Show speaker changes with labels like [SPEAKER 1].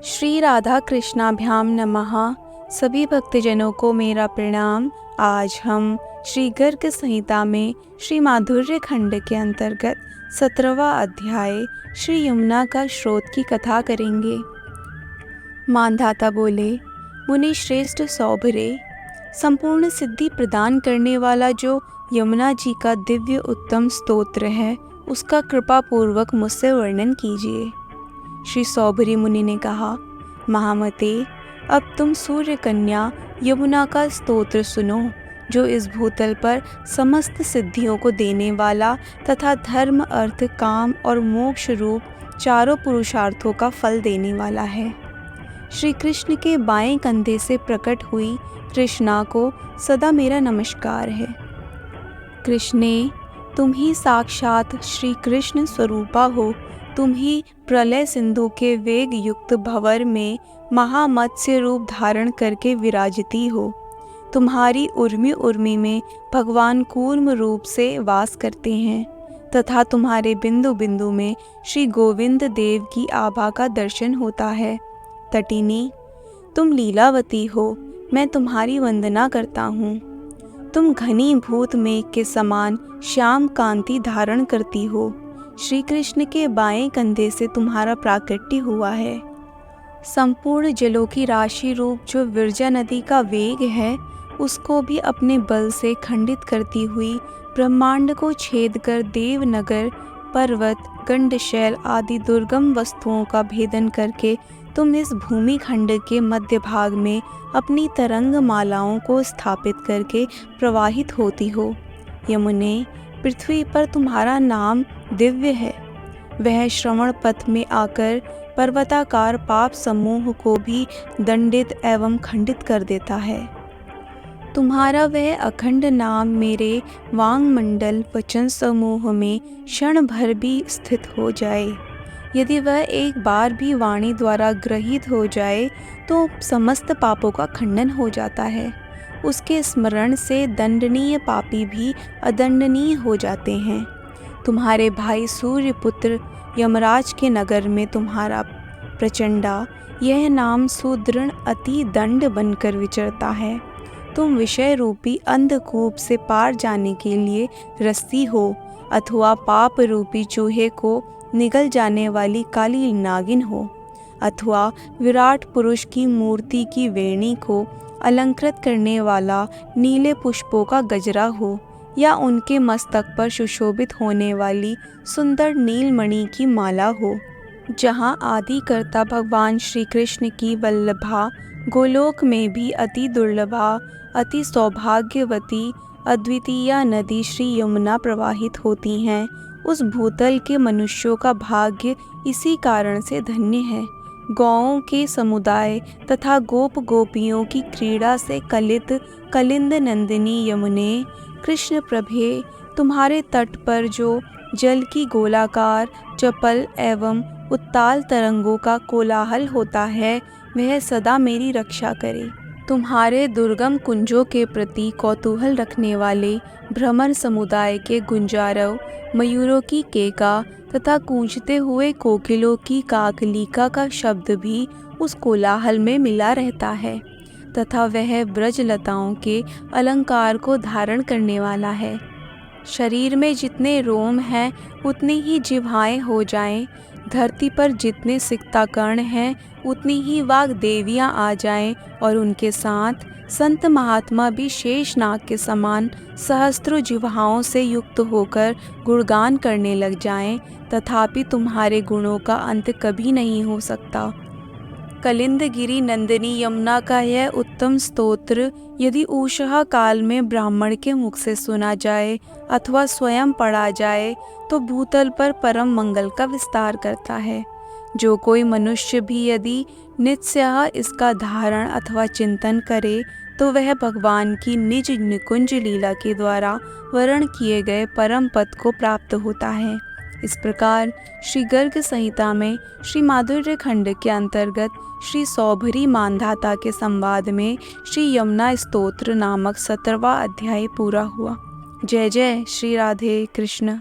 [SPEAKER 1] श्री राधा कृष्णाभ्याम नमः। सभी भक्तजनों को मेरा प्रणाम। आज हम श्री गर्ग संहिता में श्री माधुर्य खंड के अंतर्गत 17वां अध्याय श्री यमुना का स्रोत की कथा करेंगे। मानधाता बोले, मुनि श्रेष्ठ सौभरे, संपूर्ण सिद्धि प्रदान करने वाला जो यमुना जी का दिव्य उत्तम स्तोत्र है, उसका कृपा पूर्वक मुझसे वर्णन कीजिए। श्री सौभरी मुनि ने कहा, महामते, अब तुम सूर्य कन्या यमुना का स्तोत्र सुनो, जो इस भूतल पर समस्त सिद्धियों को देने वाला तथा धर्म, अर्थ, काम और मोक्ष रूप चारों पुरुषार्थों का फल देने वाला है। श्री कृष्ण के बाएं कंधे से प्रकट हुई कृष्णा को सदा मेरा नमस्कार है। कृष्णे, तुम ही साक्षात श्री कृष्ण स्वरूपा हो। तुम ही प्रलय सिंधु के वेग युक्त भंवर में महामत्स्य रूप धारण करके विराजती हो। तुम्हारी उर्मी उर्मी में भगवान कूर्म रूप से वास करते हैं तथा तुम्हारे बिंदु बिंदु में श्री गोविंद देव की आभा का दर्शन होता है। तटिनी, तुम लीलावती हो, मैं तुम्हारी वंदना करता हूँ। तुम घनीभूत मेघ के समान श्याम कांति धारण करती हो। श्री कृष्ण के बाएं कंधे से तुम्हारा प्राकट्य हुआ है। संपूर्ण जलों की राशि रूप जो विरजा नदी का वेग है, उसको भी अपने बल से खंडित करती हुई ब्रह्मांड को छेद कर देवनगर, पर्वत, गंडशैल आदि दुर्गम वस्तुओं का भेदन करके तुम इस भूमि खंड के मध्य भाग में अपनी तरंग मालाओं को स्थापित करके प्रवाहित होती हो। यमुने, पृथ्वी पर तुम्हारा नाम दिव्य है। वह श्रवण पथ में आकर पर्वताकार पाप समूह को भी दंडित एवं खंडित कर देता है। तुम्हारा वह अखंड नाम मेरे वांगमंडल वचन समूह में क्षण भर भी स्थित हो जाए, यदि वह एक बार भी वाणी द्वारा ग्रहित हो जाए तो समस्त पापों का खंडन हो जाता है। उसके स्मरण से दंडनीय पापी भी अदंडनीय हो जाते हैं। तुम्हारे भाई सूर्यपुत्र यमराज के नगर में तुम्हारा प्रचंडा यह नाम सुदृढ़ अति दंड बनकर विचरता है। तुम विषय रूपी अंधकूप से पार जाने के लिए रस्सी हो, अथवा पाप रूपी चूहे को निगल जाने वाली काली नागिन हो, अथवा विराट पुरुष की मूर्ति की वेणी को अलंकृत करने वाला नीले पुष्पों का गजरा हो, या उनके मस्तक पर सुशोभित होने वाली सुंदर नीलमणि की माला हो। जहाँ आदि कर्ता भगवान श्री कृष्ण की वल्लभा गोलोक में भी अति दुर्लभा, अति सौभाग्यवती अद्वितीय नदी श्री यमुना प्रवाहित होती हैं, उस भूतल के मनुष्यों का भाग्य इसी कारण से धन्य है। गौओं के समुदाय तथा गोप गोपियों की क्रीड़ा से कलित कलिंद नंदिनी यमुने, कृष्ण प्रभे, तुम्हारे तट पर जो जल की गोलाकार, चपल एवं उत्ताल तरंगों का कोलाहल होता है, वह सदा मेरी रक्षा करे। तुम्हारे दुर्गम कुंजों के प्रति कौतूहल रखने वाले भ्रमर समुदाय के गुंजारव, मयूरों की केका तथा गूंजते हुए कोकिलों की काकलिका का शब्द भी उस कोलाहल में मिला रहता है, तथा वह ब्रजलताओं के अलंकार को धारण करने वाला है। शरीर में जितने रोम हैं उतनी ही जिह्वाएं हो जाएं, धरती पर जितने सिक्ताकर्ण हैं उतनी ही वाग देवियां आ जाएं, और उनके साथ संत महात्मा भी शेषनाग के समान सहस्त्रों जिह्वाओं से युक्त होकर गुणगान करने लग जाएं, तथापि तुम्हारे गुणों का अंत कभी नहीं हो सकता। कलिंदगिरी नंदिनी यमुना का यह उत्तम स्तोत्र यदि ऊषः काल में ब्राह्मण के मुख से सुना जाए अथवा स्वयं पढ़ा जाए तो भूतल पर परम मंगल का विस्तार करता है। जो कोई मनुष्य भी यदि नित्य इसका धारण अथवा चिंतन करे तो वह भगवान की निज निकुंज लीला के द्वारा वर्ण किए गए परम पद को प्राप्त होता है। इस प्रकार श्री गर्ग संहिता में श्री माधुर्य खंड के अंतर्गत श्री सौभरी मानधाता के संवाद में श्री यमुना स्तोत्र नामक 17वां अध्याय पूरा हुआ। जय जय श्री राधे कृष्ण।